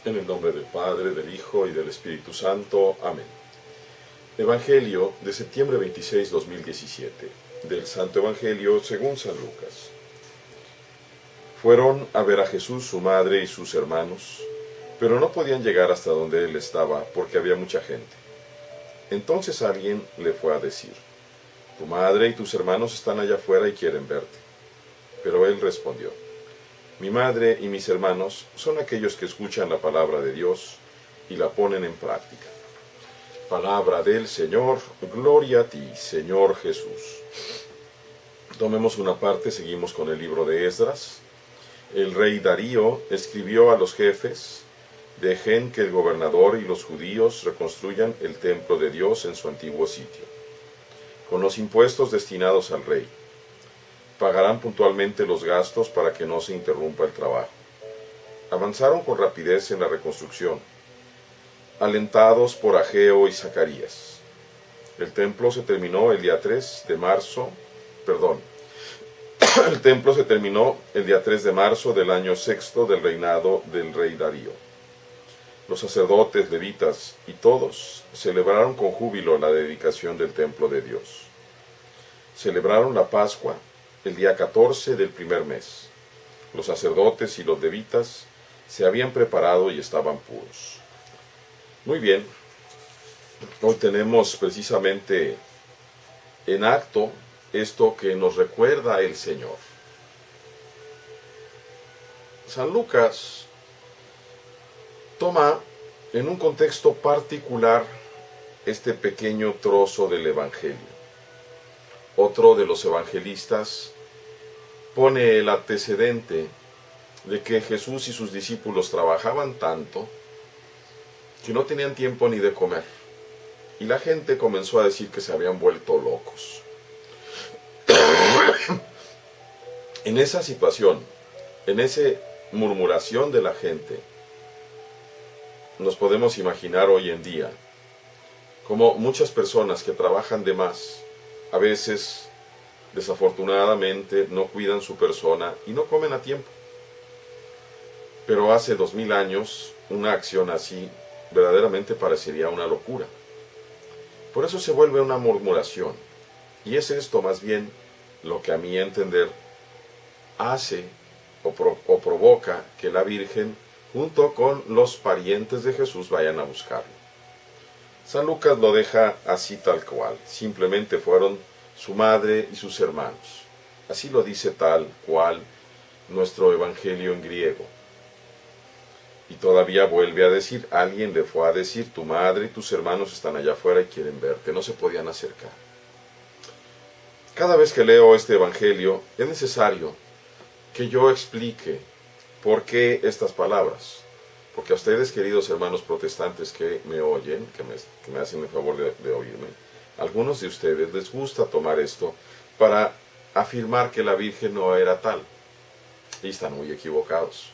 En el nombre del Padre, del Hijo y del Espíritu Santo. Amén. Evangelio de septiembre 26, 2017. Del Santo Evangelio según San Lucas. Fueron a ver a Jesús su madre y sus hermanos, pero no podían llegar hasta donde él estaba porque había mucha gente. Entonces alguien le fue a decir: tu madre y tus hermanos están allá afuera y quieren verte. Pero él respondió: mi madre y mis hermanos son aquellos que escuchan la palabra de Dios y la ponen en práctica. Palabra del Señor, gloria a ti, Señor Jesús. Tomemos una parte, seguimos con el libro de Esdras. El rey Darío escribió a los jefes: dejen que el gobernador y los judíos reconstruyan el templo de Dios en su antiguo sitio, con los impuestos destinados al rey. Pagarán puntualmente los gastos para que no se interrumpa el trabajo. Avanzaron con rapidez en la reconstrucción, alentados por Ageo y Zacarías. El templo se terminó el día 3 de marzo, el templo se terminó el día 3 de marzo del año sexto del reinado del rey Darío. Los sacerdotes, levitas y todos celebraron con júbilo la dedicación del templo de Dios. Celebraron la Pascua el día 14 del primer mes. Los sacerdotes y los levitas se habían preparado y estaban puros. Muy bien, hoy tenemos precisamente en acto esto que nos recuerda el Señor. San Lucas toma en un contexto particular este pequeño trozo del Evangelio. Otro de los evangelistas pone el antecedente de que Jesús y sus discípulos trabajaban tanto que no tenían tiempo ni de comer, y la gente comenzó a decir que se habían vuelto locos. En esa situación, en esa murmuración de la gente, nos podemos imaginar hoy en día como muchas personas que trabajan de más, a veces, desafortunadamente, no cuidan su persona y no comen a tiempo. Pero hace 2000 años, una acción así verdaderamente parecería una locura. Por eso se vuelve una murmuración. Y es esto más bien lo que a mi entender hace o provoca que la Virgen, junto con los parientes de Jesús, vayan a buscarlo. San Lucas lo deja así tal cual, simplemente fueron su madre y sus hermanos. Así lo dice tal cual nuestro Evangelio en griego. Y todavía vuelve a decir, alguien le fue a decir, tu madre y tus hermanos están allá afuera y quieren verte, no se podían acercar. Cada vez que leo este Evangelio es necesario que yo explique por qué estas palabras. Porque a ustedes, queridos hermanos protestantes que me oyen, que me hacen el favor de oírme, a algunos de ustedes les gusta tomar esto para afirmar que la Virgen no era tal. Y están muy equivocados.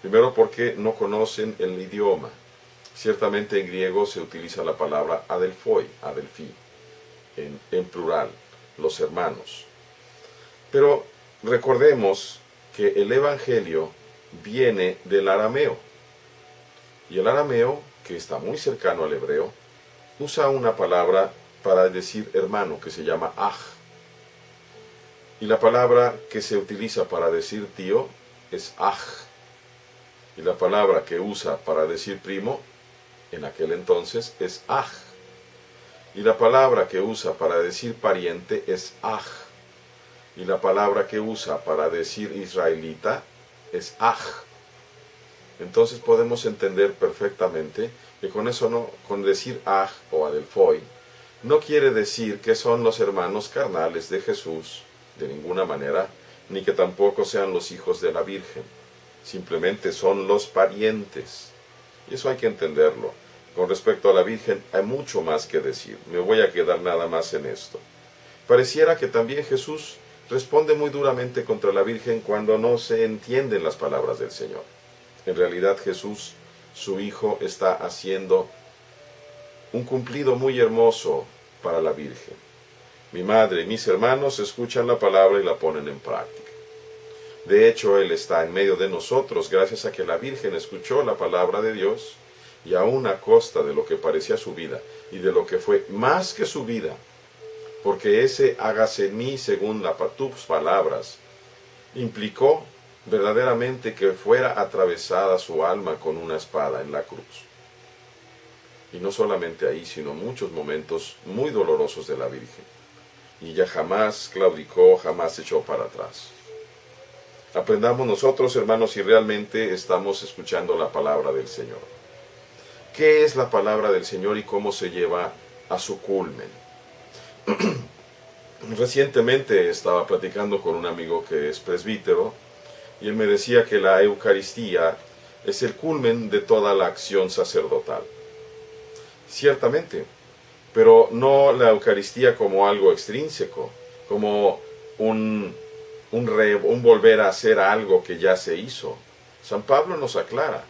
Primero porque no conocen el idioma. Ciertamente en griego se utiliza la palabra adelphoi, adelphi, en plural, los hermanos. Pero recordemos que el Evangelio viene del arameo. Y el arameo, que está muy cercano al hebreo, usa una palabra para decir hermano, que se llama aj. Y la palabra que se utiliza para decir tío es aj. Y la palabra que usa para decir primo, en aquel entonces, es aj. Y la palabra que usa para decir pariente es aj. Y la palabra que usa para decir israelita es aj. Entonces podemos entender perfectamente que con eso no, con decir aj o adelphoi, no quiere decir que son los hermanos carnales de Jesús, de ninguna manera, ni que tampoco sean los hijos de la Virgen. Simplemente son los parientes. Y eso hay que entenderlo. Con respecto a la Virgen hay mucho más que decir. Me voy a quedar nada más en esto. Pareciera que también Jesús responde muy duramente contra la Virgen cuando no se entienden las palabras del Señor. En realidad Jesús, su Hijo, está haciendo un cumplido muy hermoso para la Virgen. Mi madre y mis hermanos escuchan la palabra y la ponen en práctica. De hecho, Él está en medio de nosotros gracias a que la Virgen escuchó la palabra de Dios, y aún a costa de lo que parecía su vida y de lo que fue más que su vida, porque ese hágase en mí según tus palabras implicó verdaderamente que fuera atravesada su alma con una espada en la cruz. Y no solamente ahí, sino muchos momentos muy dolorosos de la Virgen. Y ella jamás claudicó, jamás se echó para atrás. Aprendamos nosotros, hermanos, si realmente estamos escuchando la palabra del Señor. ¿Qué es la palabra del Señor y cómo se lleva a su culmen? Recientemente estaba platicando con un amigo que es presbítero, y él me decía que la Eucaristía es el culmen de toda la acción sacerdotal. Ciertamente, pero no la Eucaristía como algo extrínseco, como un volver a hacer algo que ya se hizo. San Pablo nos aclara,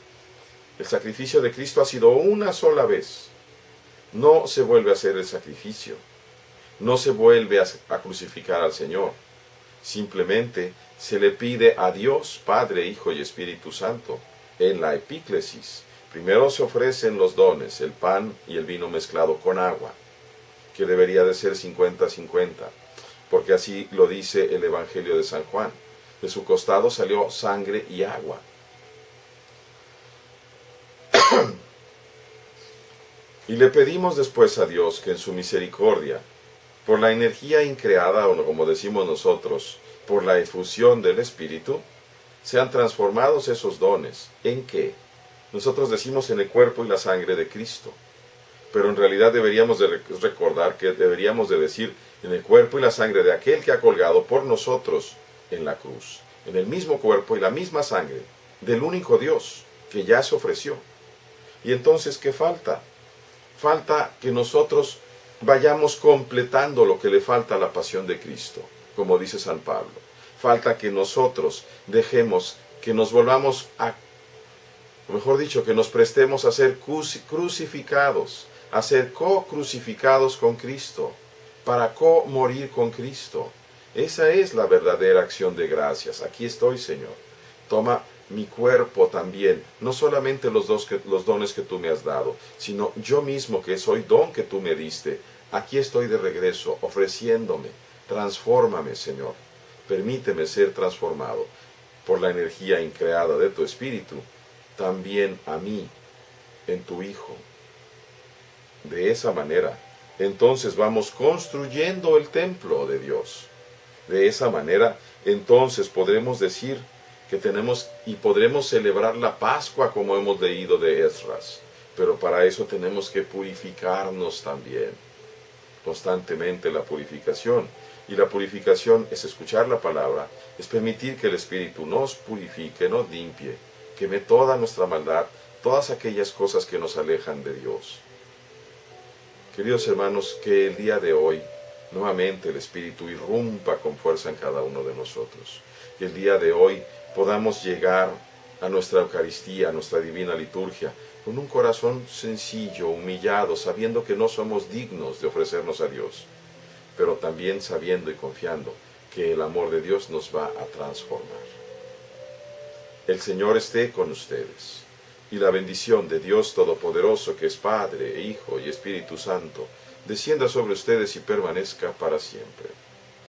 el sacrificio de Cristo ha sido una sola vez. No se vuelve a hacer el sacrificio. No se vuelve a crucificar al Señor. Simplemente se le pide a Dios, Padre, Hijo y Espíritu Santo, en la epíclesis. Primero se ofrecen los dones, el pan y el vino mezclado con agua, que debería de ser 50-50, porque así lo dice el Evangelio de San Juan. De su costado salió sangre y agua. Y le pedimos después a Dios que en su misericordia, por la energía increada, o como decimos nosotros, por la efusión del Espíritu, sean transformados esos dones. ¿En qué? Nosotros decimos en el cuerpo y la sangre de Cristo, pero en realidad deberíamos de recordar que deberíamos de decir en el cuerpo y la sangre de aquel que ha colgado por nosotros en la cruz, en el mismo cuerpo y la misma sangre del único Dios que ya se ofreció. Y entonces, ¿qué falta? Falta que nosotros vayamos completando lo que le falta a la pasión de Cristo, como dice San Pablo. Falta que nosotros dejemos, que nos volvamos a, o mejor dicho, que nos prestemos a ser crucificados, a ser co-crucificados con Cristo, para co-morir con Cristo. Esa es la verdadera acción de gracias. Aquí estoy, Señor. Toma mi cuerpo también, no solamente los dones que tú me has dado, sino yo mismo que soy don que tú me diste. Aquí estoy de regreso, ofreciéndome. Transfórmame, Señor. Permíteme ser transformado por la energía increada de tu Espíritu, también a mí, en tu Hijo. De esa manera, entonces vamos construyendo el templo de Dios. De esa manera, entonces podremos decir que tenemos y podremos celebrar la Pascua como hemos leído de Esdras. Pero para eso tenemos que purificarnos también. Constantemente la purificación. Y la purificación es escuchar la palabra, es permitir que el Espíritu nos purifique, nos limpie, queme toda nuestra maldad, todas aquellas cosas que nos alejan de Dios. Queridos hermanos, que el día de hoy, nuevamente el Espíritu irrumpa con fuerza en cada uno de nosotros. Que el día de hoy podamos llegar a nuestra Eucaristía, a nuestra divina liturgia, con un corazón sencillo, humillado, sabiendo que no somos dignos de ofrecernos a Dios, pero también sabiendo y confiando que el amor de Dios nos va a transformar. El Señor esté con ustedes, y la bendición de Dios Todopoderoso, que es Padre, Hijo y Espíritu Santo, descienda sobre ustedes y permanezca para siempre.